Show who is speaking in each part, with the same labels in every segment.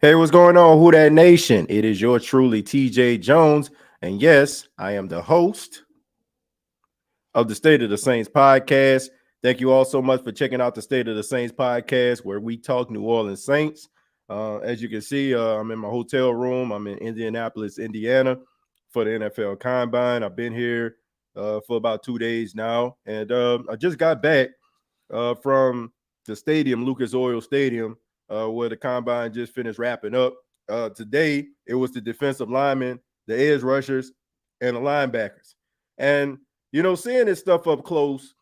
Speaker 1: Hey, what's going on, Who That Nation? It is your truly TJ Jones. And yes, I am the host of the State of the Saints podcast. Thank you all so much for checking out the State of the Saints podcast, where we talk New Orleans Saints. As you can see, I'm in my hotel room. I'm in Indianapolis, Indiana for the NFL Combine. I've been here for about 2 days now. And I just got back from the stadium, Lucas Oil Stadium, where the combine just finished wrapping up. Today, it was the defensive linemen, the edge rushers, and the linebackers. And, seeing this stuff up close,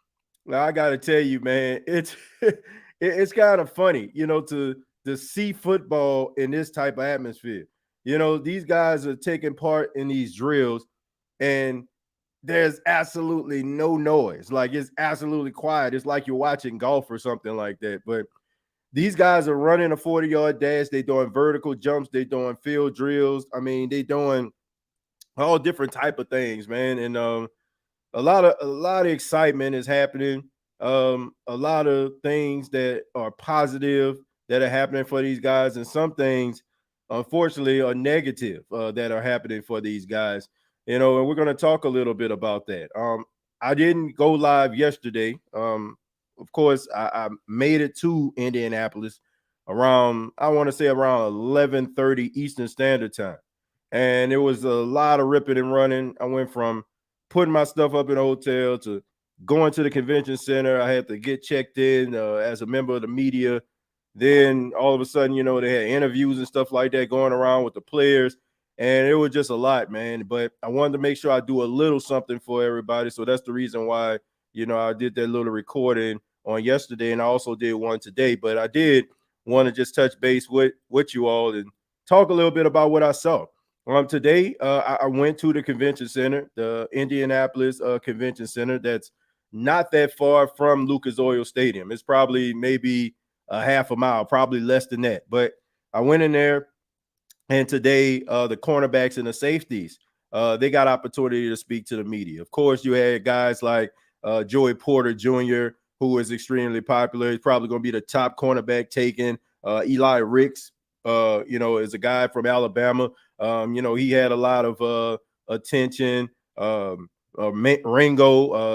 Speaker 1: I got to tell you, man, it's kind of funny, to see football in this type of atmosphere. These guys are taking part in these drills, and there's absolutely no noise. Like it's absolutely quiet. It's like you're watching golf or something like that. But these guys are running a 40-yard dash. They're doing vertical jumps. They're doing field drills. I mean, they're doing all different type of things, man. And a lot of excitement is happening. A lot of things that are positive that are happening for these guys, and some things, unfortunately, are negative that are happening for these guys. And we're going to talk a little bit about that. I didn't go live yesterday. Of course, I made it to Indianapolis around, I want to say around 11:30 Eastern Standard Time, and it was a lot of ripping and running. I went from putting my stuff up in a hotel to going to the convention center. I had to get checked in as a member of the media. Then all of a sudden, they had interviews and stuff like that going around with the players. And it was just a lot, man. But I wanted to make sure I do a little something for everybody. So that's the reason why, I did that little recording on yesterday. And I also did one today. But I did want to just touch base with you all and talk a little bit about what I saw. Today, I went to the convention center, the Indianapolis Convention Center. That's not that far from Lucas Oil Stadium. It's probably maybe a half a mile, probably less than that. But I went in there, and today, the cornerbacks and the safeties, they got opportunity to speak to the media. Of course, you had guys like Joey Porter Jr., who is extremely popular. He's probably going to be the top cornerback taken. Eli Ricks, is a guy from Alabama. He had a lot of attention. Ringo,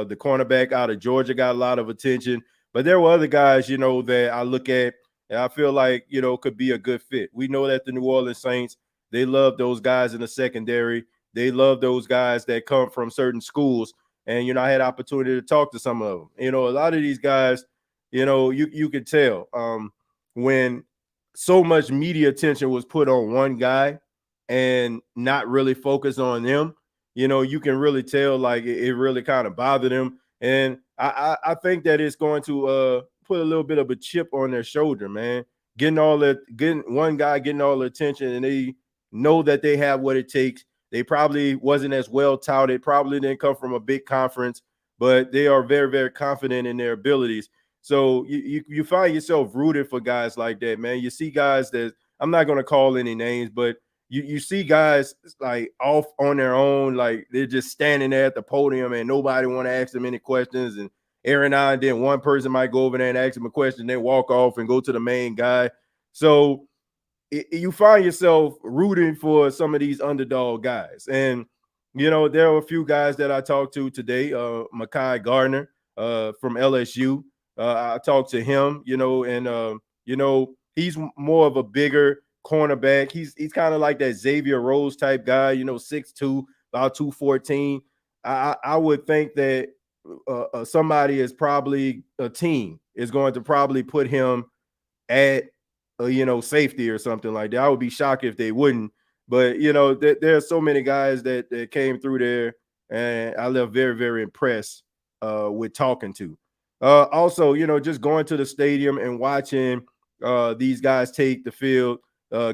Speaker 1: the cornerback out of Georgia, got a lot of attention. But there were other guys, that I look at and I feel like, could be a good fit. We know that the New Orleans Saints, they love those guys in the secondary. They love those guys that come from certain schools. And, I had opportunity to talk to some of them. A lot of these guys, you could tell when so much media attention was put on one guy and not really focused on them, you can really tell like it really kind of bothered them. And I think that it's going to put a little bit of a chip on their shoulder, man. Getting one guy getting all the attention, and they know that they have what it takes. They probably wasn't as well touted, probably didn't come from a big conference, but they are very, very confident in their abilities. So you find yourself rooted for guys like that, man. You see guys that I'm not going to call any names, but you see guys like off on their own, like they're just standing there at the podium and nobody want to ask them any questions. And every now and then one person might go over there and ask them a question, then walk off and go to the main guy. So you find yourself rooting for some of these underdog guys. And, there are a few guys that I talked to today. Mekhi Gardner from LSU. I talked to him, he's more of a bigger cornerback. He's kind of like that Xavier Rose type guy, 6'2", about 214. I would think that somebody is probably a team is going to probably put him at safety or something like that. I would be shocked if they wouldn't. But there are so many guys that came through there, and I left very, very impressed with talking to. Also, just going to the stadium and watching these guys take the field.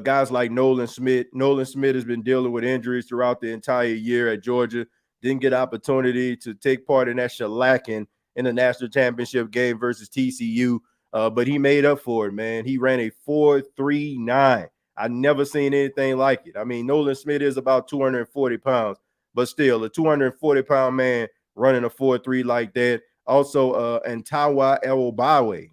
Speaker 1: Guys like Nolan Smith. Nolan Smith has been dealing with injuries throughout the entire year at Georgia. Didn't get opportunity to take part in that shellacking in the national championship game versus TCU. But he made up for it, man. He ran a 4.39. I never seen anything like it. I mean, Nolan Smith is about 240 pounds, but still a 240-pound man running a 4.3 like that. Also, Antawa Ewobawe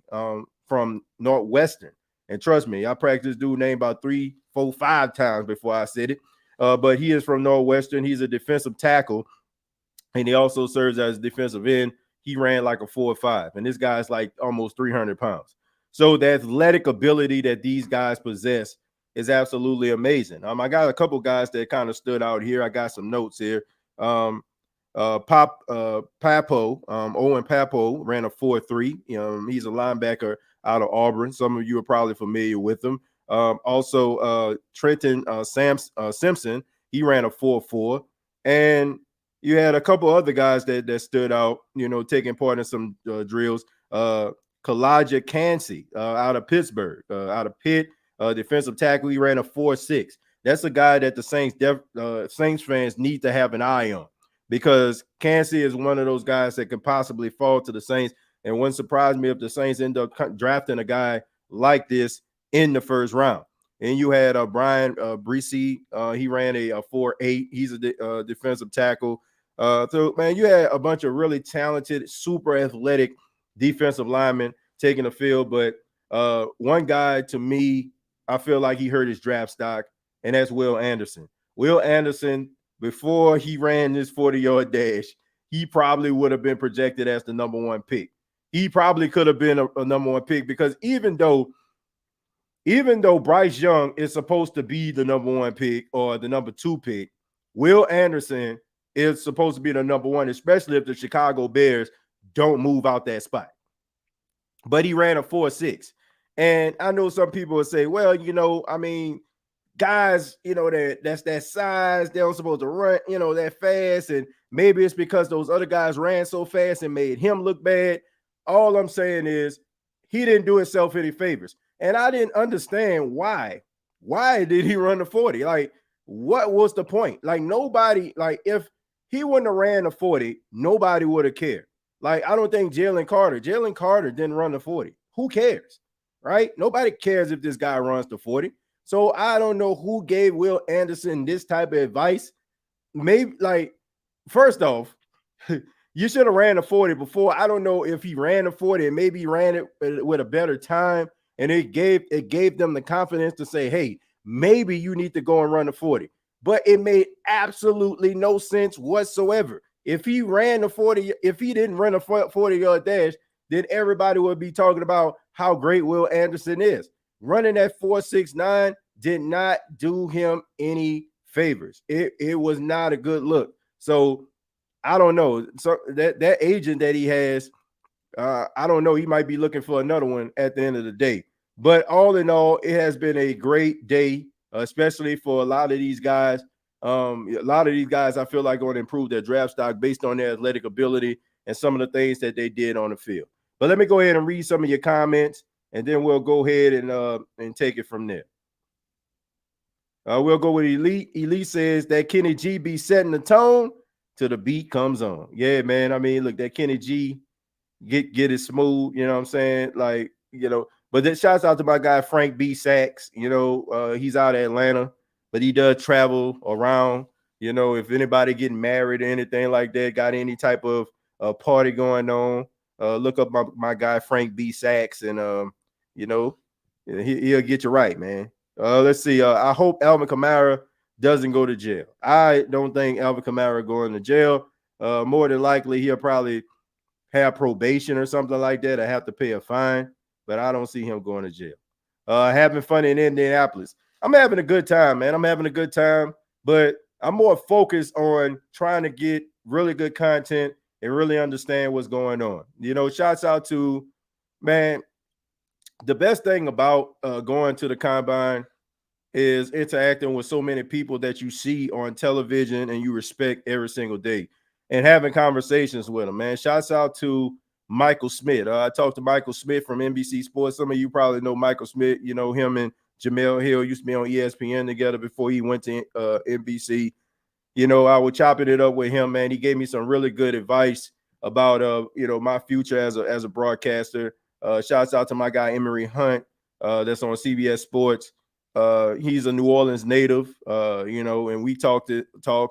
Speaker 1: from Northwestern. And trust me, I practiced dude named about 3, 4-5 times before I said it. But he is from Northwestern. He's a defensive tackle, and he also serves as a defensive end. He ran like a 4.5, and this guy's like almost 300 pounds. So the athletic ability that these guys possess is absolutely amazing. I got a couple guys that kind of stood out here. I got some notes here. Papo, Owen Papo ran a 4.3. He's a linebacker out of Auburn. Some of you are probably familiar with him. Also, Trenton Simpson, he ran a 4.4. And you had a couple other guys that stood out, taking part in some drills. Kalaja Kancey out of Pittsburgh, out of Pitt, defensive tackle. He ran a 4.6. That's a guy that the Saints fans need to have an eye on, because Kancey is one of those guys that could possibly fall to the Saints. And wouldn't surprise me if the Saints end up drafting a guy like this in the first round. And you had Brian Bresee. He ran a 4.8. He's a defensive tackle. So, man, you had a bunch of really talented, super athletic defensive linemen taking the field. But one guy, to me, I feel like he hurt his draft stock, and that's Will Anderson. Will Anderson, before he ran this 40-yard dash, he probably would have been projected as the number one pick. He probably could have been a number one pick, because even though Bryce Young is supposed to be the number one pick or the number two pick, Will Anderson is supposed to be the number one, especially if the Chicago Bears don't move out that spot. But he ran a 4.6. And I know some people will say, well, guys, that's that size, they don't supposed to run, that fast. And maybe it's because those other guys ran so fast and made him look bad. All I'm saying is he didn't do himself any favors. And I didn't understand why. Why did he run the 40? Like, what was the point? Like, nobody, like, if he wouldn't have ran the 40, nobody would have cared. Like, I don't think Jalen Carter didn't run the 40. Who cares? Right? Nobody cares if this guy runs the 40. So I don't know who gave Will Anderson this type of advice. Maybe, like, first off, you should have ran the 40 before. I don't know if he ran the 40 and maybe he ran it with a better time, and it gave them the confidence to say, hey, maybe you need to go and run the 40. But it made absolutely no sense whatsoever. If he ran the 40, if he didn't run a 40-yard dash, then everybody would be talking about how great Will Anderson is. Running that 4.69 did not do him any favors. It was not a good look. So I don't know. So that agent that he has, I don't know. He might be looking for another one at the end of the day. But all in all, it has been a great day, especially for a lot of these guys. I feel like going to improve their draft stock based on their athletic ability and some of the things that they did on the field. But let me go ahead and read some of your comments, and then we'll go ahead and take it from there. We'll go with Elite. Elite says that Kenny G be setting the tone till the beat comes on. Yeah, man. I mean, look, that Kenny G get it smooth. You know what I'm saying? Like, but then shouts out to my guy Frank B. Sachs. He's out of Atlanta, but he does travel around. If anybody getting married or anything like that, got any type of party going on, look up my guy Frank B. Sachs, and he'll get you right, man. Let's see. I hope Alvin Kamara doesn't go to jail. I don't think Alvin Kamara going to jail. More than likely, he'll probably have probation or something like that. I have to pay a fine, but I don't see him going to jail. Having fun in Indianapolis. I'm having a good time, man. I'm having a good time, but I'm more focused on trying to get really good content and really understand what's going on. Shouts out to, man, the best thing about going to the combine is interacting with so many people that you see on television and you respect every single day, and having conversations with them, man. Shouts out to Michael Smith. I talked to Michael Smith from NBC Sports. Some of you probably know Michael Smith. Him and Jamel Hill used to be on ESPN together before he went to NBC. I was chopping it up with him, man. He gave me some really good advice about my future as a broadcaster. Shouts out to my guy Emery Hunt, that's on CBS Sports. He's a New Orleans native, and we talked a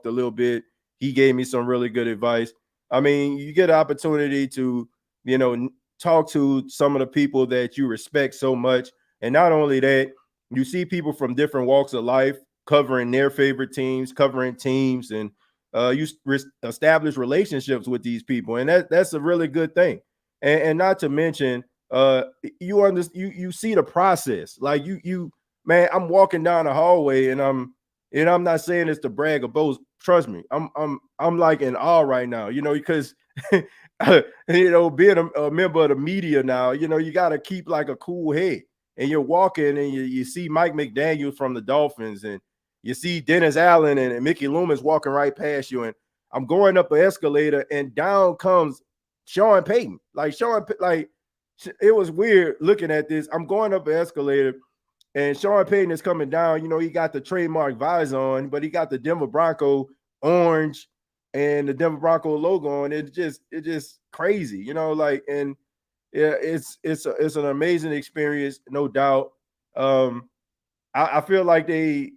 Speaker 1: little bit. He gave me some really good advice. I mean, you get an opportunity to, talk to some of the people that you respect so much. And not only that, you see people from different walks of life covering their favorite teams, covering teams, and you establish relationships with these people, and that's a really good thing. And not to mention, you see the process. Like you man, I'm walking down the hallway, and I'm not saying this to brag or boast. Trust me, I'm like in awe right now, because being a member of the media now, you got to keep like a cool head. And you're walking, and you see Mike McDaniel from the Dolphins, and you see Dennis Allen and Mickey Loomis walking right past you. And I'm going up an escalator, and down comes Sean Payton. It was weird looking at this. I'm going up an escalator, and Sean Payton is coming down. He got the trademark visor on, but he got the Denver Bronco orange and the Denver Bronco logo on. It's just crazy, and yeah, it's an amazing experience, no doubt. I feel like they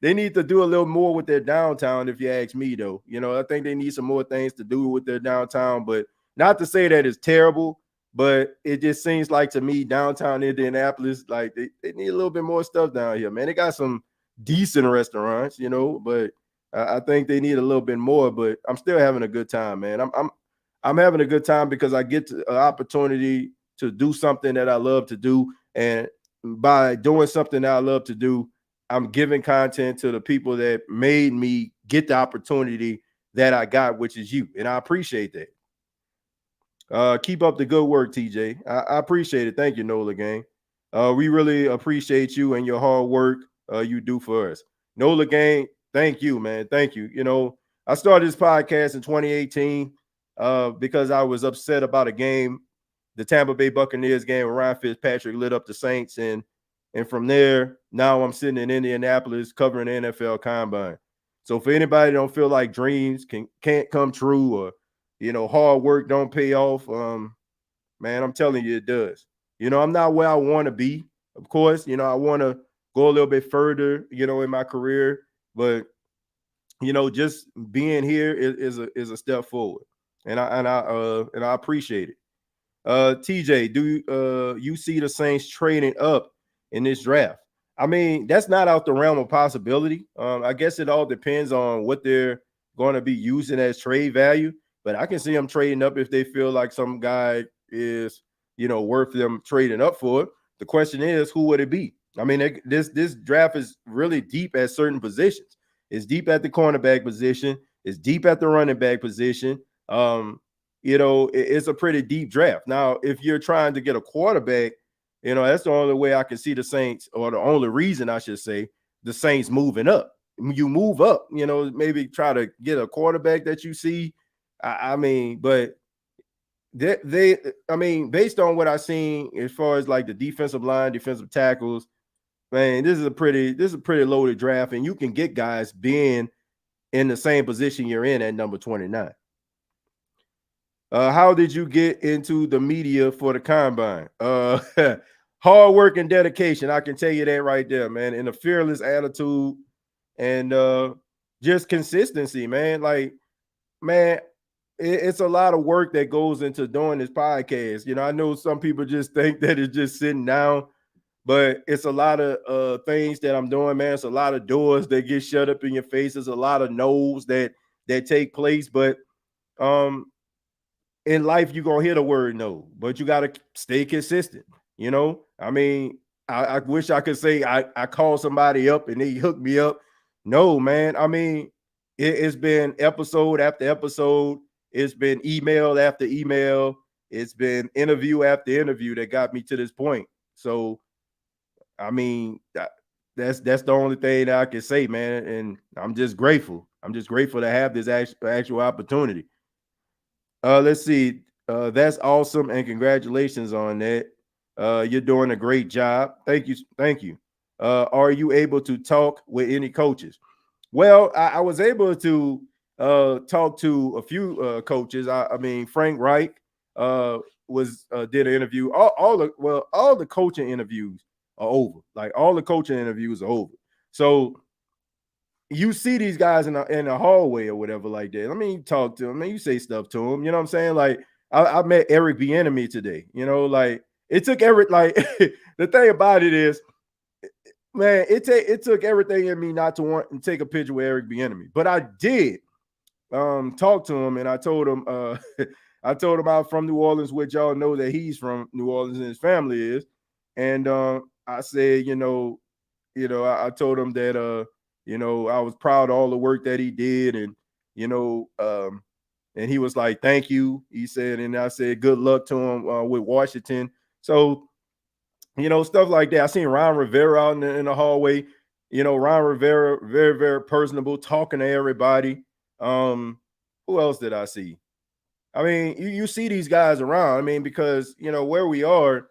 Speaker 1: they need to do a little more with their downtown, if you ask me, though. I think they need some more things to do with their downtown, but not to say that it's terrible, but it just seems like to me downtown Indianapolis, like they need a little bit more stuff down here, man. They got some decent restaurants, but I think they need a little bit more. But I'm still having a good time, man. I'm having a good time because I get an opportunity to do something that I love to do, and by doing something that I love to do, I'm giving content to the people that made me get the opportunity that I got, which is you. And I appreciate that. Keep up the good work, TJ. I appreciate it. Thank you, Nola Gang. We really appreciate you and your hard work you do for us. Nola Gang, thank you, man. Thank you. I started this podcast in 2018 because I was upset about a game, the Tampa Bay Buccaneers game where Ryan Fitzpatrick lit up the Saints. And from there, now I'm sitting in Indianapolis covering the NFL Combine. So for anybody that don't feel like dreams can't come true, or, hard work don't pay off, man, I'm telling you, it does. I'm not where I want to be. Of course, I want to go a little bit further, in my career. But, just being here is a step forward. And I appreciate it. TJ, do you see the Saints trading up in this draft? I mean, that's not out the realm of possibility. I guess it all depends on what they're going to be using as trade value. But I can see them trading up if they feel like some guy is, worth them trading up for. The question is, who would it be? I mean, this draft is really deep at certain positions. It's deep at the cornerback position. It's deep at the running back position. It's a pretty deep draft. Now, if you're trying to get a quarterback, that's the only way I can see the Saints, or the only reason I should say the Saints moving up. You move up, maybe try to get a quarterback that you see. I mean, but based on what I've seen as far as like the defensive line, defensive tackles, man, this is a pretty loaded draft, and you can get guys being in the same position you're in at number 29. How did you get into the media for the Combine? Hard work and dedication. I can tell you that right there, man. And a fearless attitude, and just consistency, man. Like, man, it's a lot of work that goes into doing this podcast. I know some people just think that it's just sitting down, but it's a lot of things that I'm doing, man. It's a lot of doors that get shut up in your face. There's a lot of no's that take place. But in life, you're gonna hear the word no, but you gotta stay consistent. I mean, I wish I could say I called somebody up and they hooked me up. No, man. I mean, it's been episode after episode. It's been email after email. It's been interview after interview that got me to this point. So, I mean, that's the only thing that I can say, man. And I'm just grateful. I'm just grateful to have this actual opportunity. Let's see. That's awesome, and congratulations on that. You're doing a great job. Thank you. Thank you. Are you able to talk with any coaches? Well, I was able to talk to a few coaches. I mean, Frank Reich did an interview. All the coaching interviews are over. Like, all the coaching interviews are over. So you see these guys in the hallway or whatever like that. I mean, you talk to them, you say stuff to them. You know what I'm saying? Like, I met Eric Bieniemy today. Like, it took Eric. Like, the thing about it is, Man, it took everything in me not to want to take a picture with Eric Bieniemy, but I did talk to him, and I told him I told him I'm from New Orleans, which y'all know that he's from New Orleans and his family is, and I said, I told him that I was proud of all the work that he did, and and he was like, "Thank you," he said, and I said, "Good luck to him with Washington." So stuff like that. I seen Ron Rivera out in the hallway. Ron Rivera, very, very personable, talking to everybody. Who else did I see? I mean, you see these guys around. I mean, because where we are,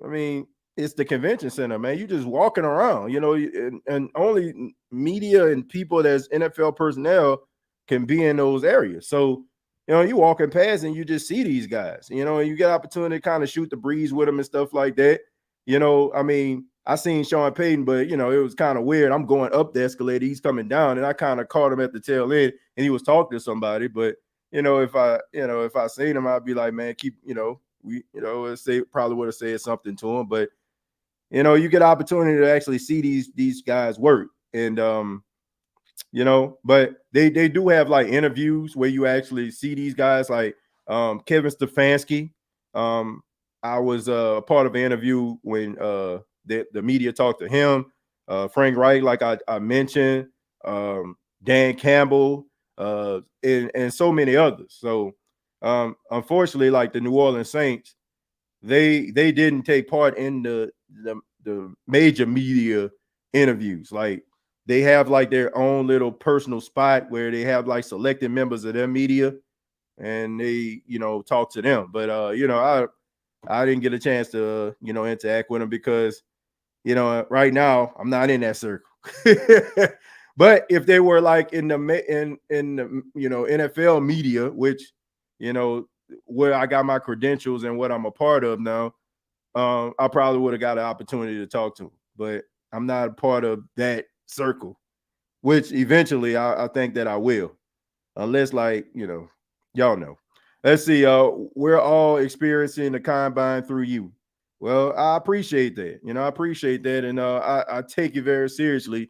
Speaker 1: I mean, it's the convention center, man. You just walking around, and only media and people that's NFL personnel can be in those areas. So, you walking past and you just see these guys, and you get opportunity to kind of shoot the breeze with them and stuff like that. I mean, I seen Sean Payton, but it was kind of weird. I'm going up the escalator, he's coming down, and I kind of caught him at the tail end, and he was talking to somebody. But if I seen him, I'd be like, man, keep, say probably would have said something to him. But you get opportunity to actually see these guys work, and but they do have like interviews where you actually see these guys, like Kevin Stefanski. I was a part of an interview when the media talked to him, Frank Reich, like I mentioned, Dan Campbell, and so many others. So unfortunately, like the New Orleans Saints, they didn't take part in the major media interviews. Like they have like their own little personal spot where they have like selected members of their media, and they talk to them. But I didn't get a chance to interact with them because right now I'm not in that circle. But if they were like in the NFL media, which where I got my credentials and what I'm a part of now, I probably would have got an opportunity to talk to them. But I'm not a part of that circle, which eventually I think that I will, unless y'all know. Let's see. We're all experiencing the combine through you. Well, I appreciate that. I appreciate that, and I take it very seriously.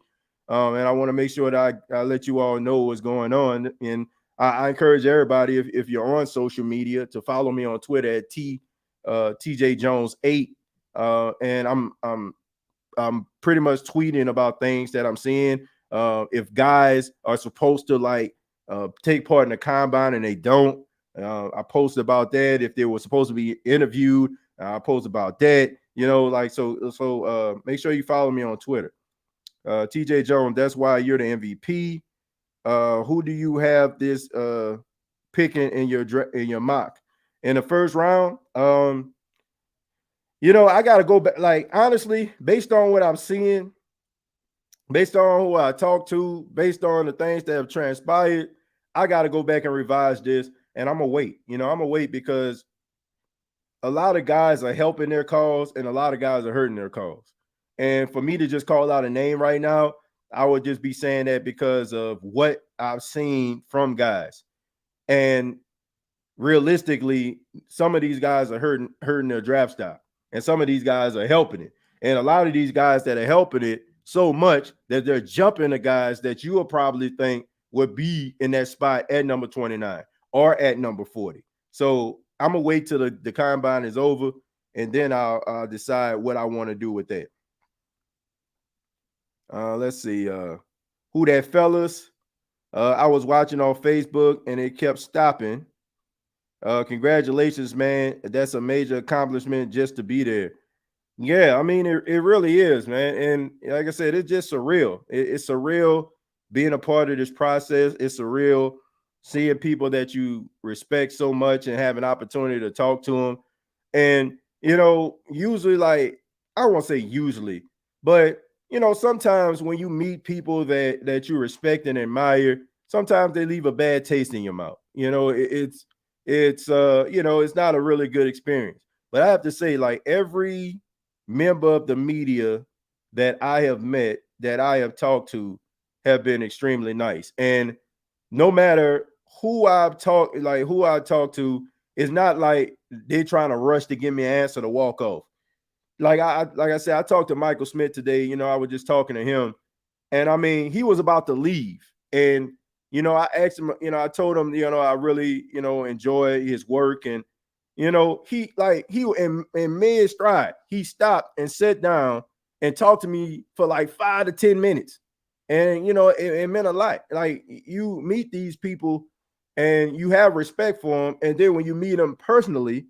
Speaker 1: And I want to make sure that I let you all know what's going on. And I encourage everybody, if you're on social media, to follow me on Twitter at TJ Jones 8. And I'm pretty much tweeting about things that I'm seeing. If guys are supposed to take part in the combine and they don't, I post about that. If they were supposed to be interviewed, I post about that. So make sure you follow me on Twitter. TJ Jones, that's why you're the MVP. Who do you have this picking in your mock in the first round? I got to go back. Like honestly, based on what I'm seeing, based on who I talked to, based on the things that have transpired, I got to go back and revise this. And I'm gonna wait. I'm gonna wait because a lot of guys are helping their cause and a lot of guys are hurting their cause. And for me to just call out a name right now, I would just be saying that because of what I've seen from guys. And realistically, some of these guys are hurting their draft stock, and some of these guys are helping it. And a lot of these guys that are helping it so much that they're jumping the guys that you will probably think would be in that spot at number 29 or at number 40. So I'm gonna wait till the combine is over, and then I'll decide what I want to do with that. Let's see. Who that, fellas? I was watching on Facebook and it kept stopping. Congratulations, man. That's a major accomplishment just to be there. Yeah, I mean, it really is, man. And like I said, it's just surreal. It's surreal being a part of this process. It's surreal seeing people that you respect so much and have an opportunity to talk to them. And, usually, like, I won't say usually, but, sometimes when you meet people that you respect and admire, sometimes they leave a bad taste in your mouth. It's not a really good experience. But I have to say, like, every member of the media that I have met, that I have talked to, have been extremely nice. And no matter who I talk to, it's not like they're trying to rush to give me an answer to walk off. like I said, I talked to Michael Smith today. You know, I was just talking to him, and I mean, he was about to leave, and you know, I asked him. You know, I told him, you know, I really, you know, enjoy his work, and you know, he in mid stride, he stopped and sat down and talked to me for like 5 to 10 minutes, and you know, it meant a lot. Like you meet these people, and you have respect for them, and then when you meet them personally,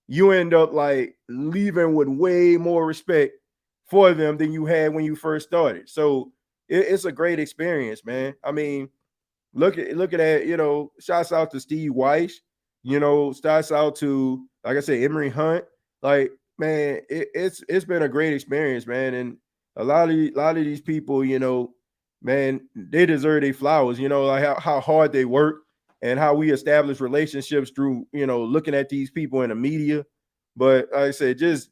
Speaker 1: you end up like leaving with way more respect for them than you had when you first started. So it's a great experience, man. I mean, look at that, you know, shouts out to Steve Weiss, you know, shouts out to, like I said, Emory Hunt. Like, man, it's been a great experience, man. And a lot of these people, you know, man, they deserve their flowers, you know, like how hard they work and how we establish relationships through, you know, looking at these people in the media. But like I said, just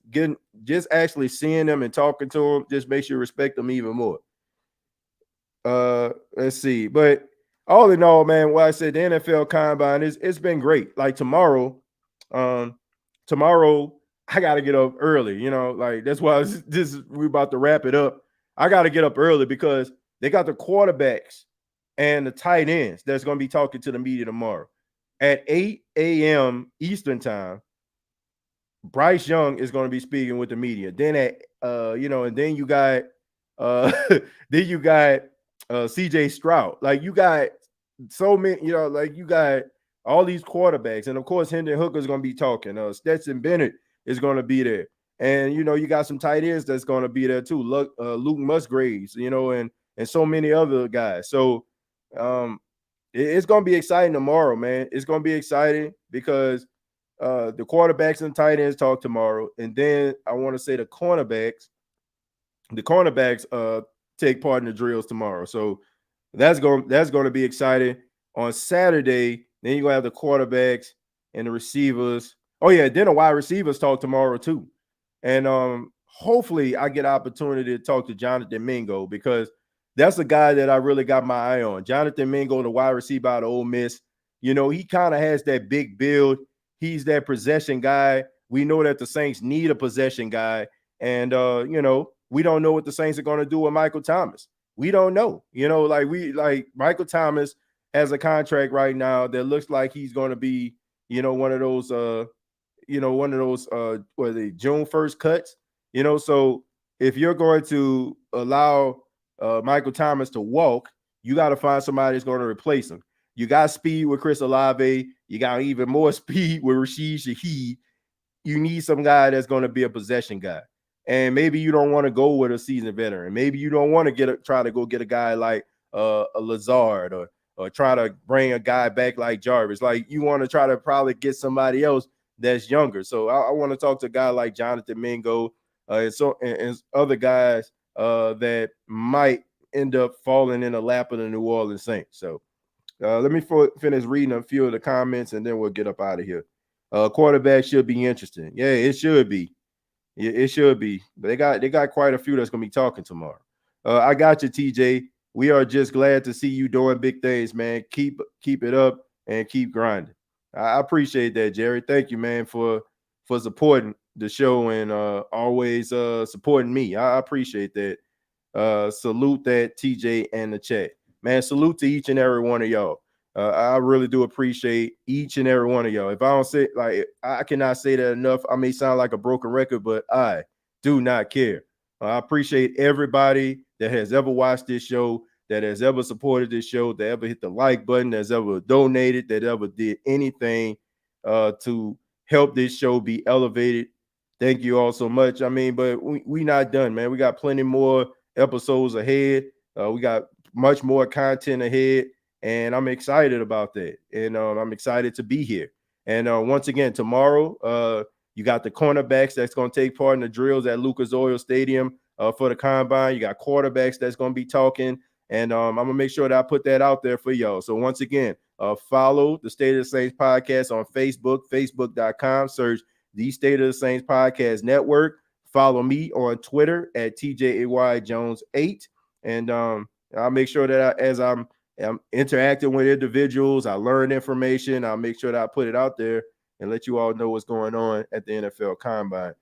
Speaker 1: actually seeing them and talking to them just makes you respect them even more. Let's see. But all in all, man, what I said, the NFL combine it's been great. Like um, tomorrow I gotta get up early, you know, like that's why we're about to wrap it up. I gotta get up early because they got the quarterbacks and the tight ends that's gonna be talking to the media tomorrow. At 8 a.m. Eastern time, Bryce Young is going to be speaking with the media. Then at you know, and then you got uh then you got CJ Stroud. Like you got so many, you know, like you got all these quarterbacks, and of course Hendon Hooker is going to be talking. Stetson Bennett is going to be there, and you know you got some tight ends that's going to be there too. Luke Musgraves, you know, and so many other guys. So it's going to be exciting tomorrow, man. It's going to be exciting because the quarterbacks and tight ends talk tomorrow, and then I want to say the cornerbacks take part in the drills tomorrow. So that's going to be exciting. On Saturday, then you're gonna have the quarterbacks and the receivers. Oh yeah, then the wide receivers talk tomorrow too. And hopefully I get opportunity to talk to Jonathan Mingo because that's a guy that I really got my eye on. Jonathan Mingo, the wide receiver out of Ole Miss. You know, he kind of has that big build. He's that possession guy. We know that the Saints need a possession guy. And you know, we don't know what the Saints are going to do with Michael Thomas. We don't know. You know, like Michael Thomas has a contract right now that looks like he's going to be, you know, one of those what are they, June 1st cuts, you know. So if you're going to allow Michael Thomas to walk, you got to find somebody that's going to replace him. You got speed with Chris Olave. You got even more speed with Rashid Shaheed. You need some guy that's going to be a possession guy. And maybe you don't want to go with a seasoned veteran. Maybe you don't want to try to go get a guy like a Lazard or try to bring a guy back like Jarvis. Like you want to try to probably get somebody else that's younger. So I want to talk to a guy like Jonathan Mingo and other guys that might end up falling in the lap of the New Orleans Saints. So let me finish reading a few of the comments and then we'll get up out of here. Quarterback should be interesting. Yeah, it should be. It should be. But they got quite a few that's gonna be talking tomorrow. I got you, TJ. We are just glad to see you doing big things, man. Keep it up and keep grinding. I appreciate that, Jerry. Thank you, man, for supporting the show and always supporting me. I appreciate that. Salute that, TJ, and the chat. Man, salute to each and every one of y'all. I really do appreciate each and every one of y'all. If I don't say, like, I cannot say that enough. I may sound like a broken record, but I do not care. I appreciate everybody that has ever watched this show, that has ever supported this show, that ever hit the like button, that's ever donated, that ever did anything to help this show be elevated. Thank you all so much. I mean, but we not done, man. We got plenty more episodes ahead. We got much more content ahead. And I'm excited about that. And I'm excited to be here. And once again, tomorrow, you got the cornerbacks that's going to take part in the drills at Lucas Oil Stadium for the combine. You got quarterbacks that's going to be talking. And I'm going to make sure that I put that out there for y'all. So once again, follow the State of the Saints podcast on Facebook, facebook.com. Search the State of the Saints Podcast Network. Follow me on Twitter at TJAYJones8. And I'll make sure that as I'm interacting with individuals, I learn information. I'll make sure that I put it out there and let you all know what's going on at the NFL Combine.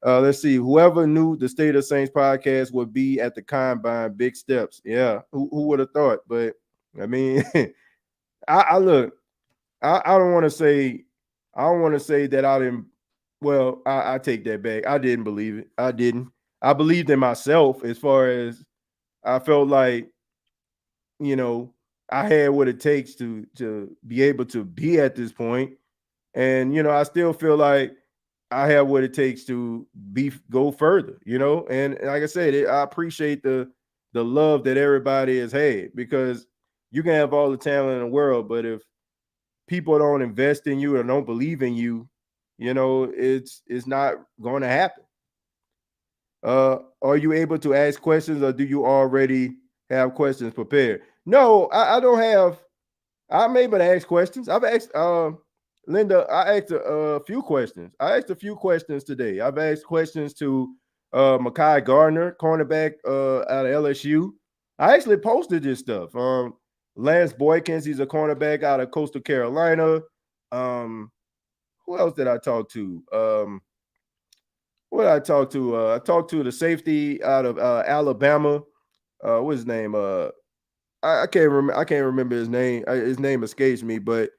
Speaker 1: Let's see. Whoever knew the State of Saints podcast would be at the combine, big steps. Yeah, who would have thought? But I mean, I look. I don't want to say. I don't want to say that I didn't. Well, I take that back. I didn't believe it. I didn't. I believed in myself as far as I felt like, you know, I had what it takes to be able to be at this point. And I still feel like I have what it takes to go further, And like I said, I appreciate the love that everybody has had, because you can have all the talent in the world, but if people don't invest in you or don't believe in you, it's not going to happen. Are you able to ask questions, or do you already have questions prepared? No, I don't have. I'm able to ask questions. I've asked Linda. I asked a few questions. I asked a few questions today. I've asked questions to Mekhi Gardner, cornerback out of LSU. I actually posted this stuff. Lance Boykins, he's a cornerback out of Coastal Carolina. Who else did I talk to? What did I talk to? I talked to the safety out of Alabama. What's his name? I can't remember. I can't remember his name. His name escapes me. But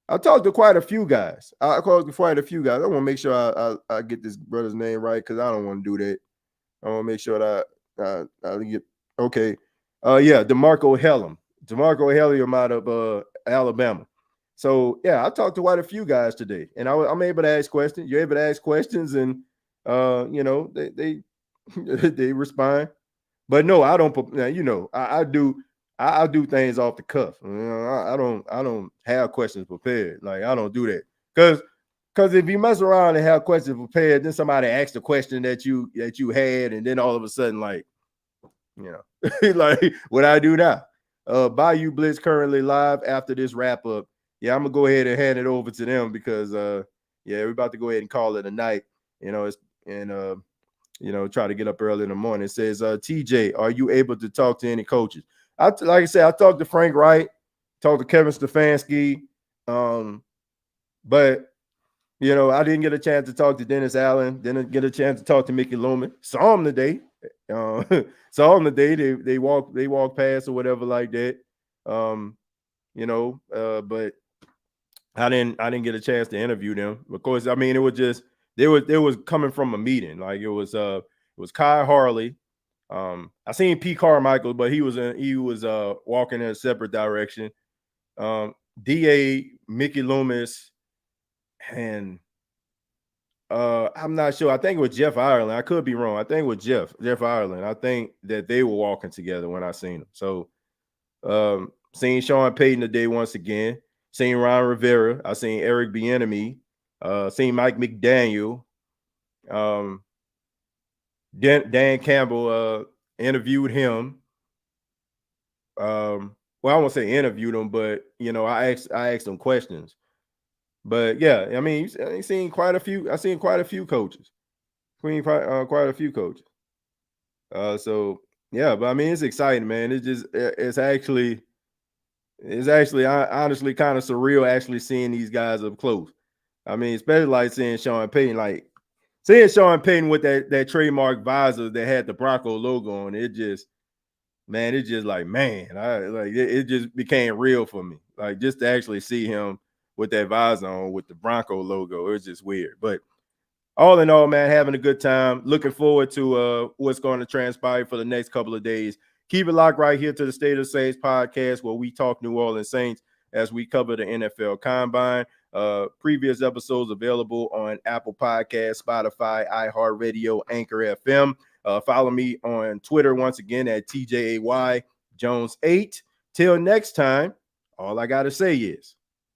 Speaker 1: I talked to quite a few guys. I talked to quite a few guys. I want to make sure I get this brother's name right, because I don't want to do that. I want to make sure that I get okay. Yeah, DeMarco Hellum. DeMarco Hellum out of Alabama. So yeah, I talked to quite a few guys today, and I'm able to ask questions. You're able to ask questions, and they they respond. But no, I don't. I do. I do things off the cuff. I don't have questions prepared. Like, I don't do that, because if you mess around and have questions prepared, then somebody asks the question that you had, and then all of a sudden, like, like what I do now. Bayou Blitz currently live after this wrap up. Yeah, I'm gonna go ahead and hand it over to them, because we're about to go ahead and call it a night. Try to get up early in the morning. It says, TJ, are you able to talk to any coaches? Like I said, I talked to Frank Wright, talked to Kevin Stefanski, but I didn't get a chance to talk to Dennis Allen, didn't get a chance to talk to Mickey Loomis. Saw him today. Saw him today. They walked past or whatever like that. But I didn't get a chance to interview them. Of course, I mean, it was just they was coming from a meeting. Like, it was Kai Harley. I seen P. Carmichael, but he was walking in a separate direction. DA, Mickey Loomis, and I'm not sure. I think it was Jeff Ireland. I could be wrong. I think it was Jeff Ireland. I think that they were walking together when I seen them. So seen Sean Payton today once again. Seen Ron Rivera. I seen Eric Bieniemy. Seen Mike McDaniel. Dan Campbell, interviewed him. Well, I won't say interviewed him, but I asked him questions. But yeah, I mean, I've seen quite a few. I've seen quite a few coaches. Quite a few coaches. So yeah, but I mean, it's exciting, man. It's actually honestly kind of surreal actually seeing these guys up close. I mean, especially like seeing Sean Payton, with that trademark visor that had the Bronco logo on it. Just like, man, it just became real for me. Like, just to actually see him with that visor on with the Bronco logo, it was just weird. But all in all, man, having a good time. Looking forward to what's going to transpire for the next couple of days. Keep it locked right here to the State of Saints podcast, where we talk New Orleans Saints as we cover the NFL Combine. Previous episodes available on Apple Podcasts, Spotify, iHeartRadio, Anchor FM. Follow me on Twitter once again at TJAY Jones 8. Till next time, all I got to say is,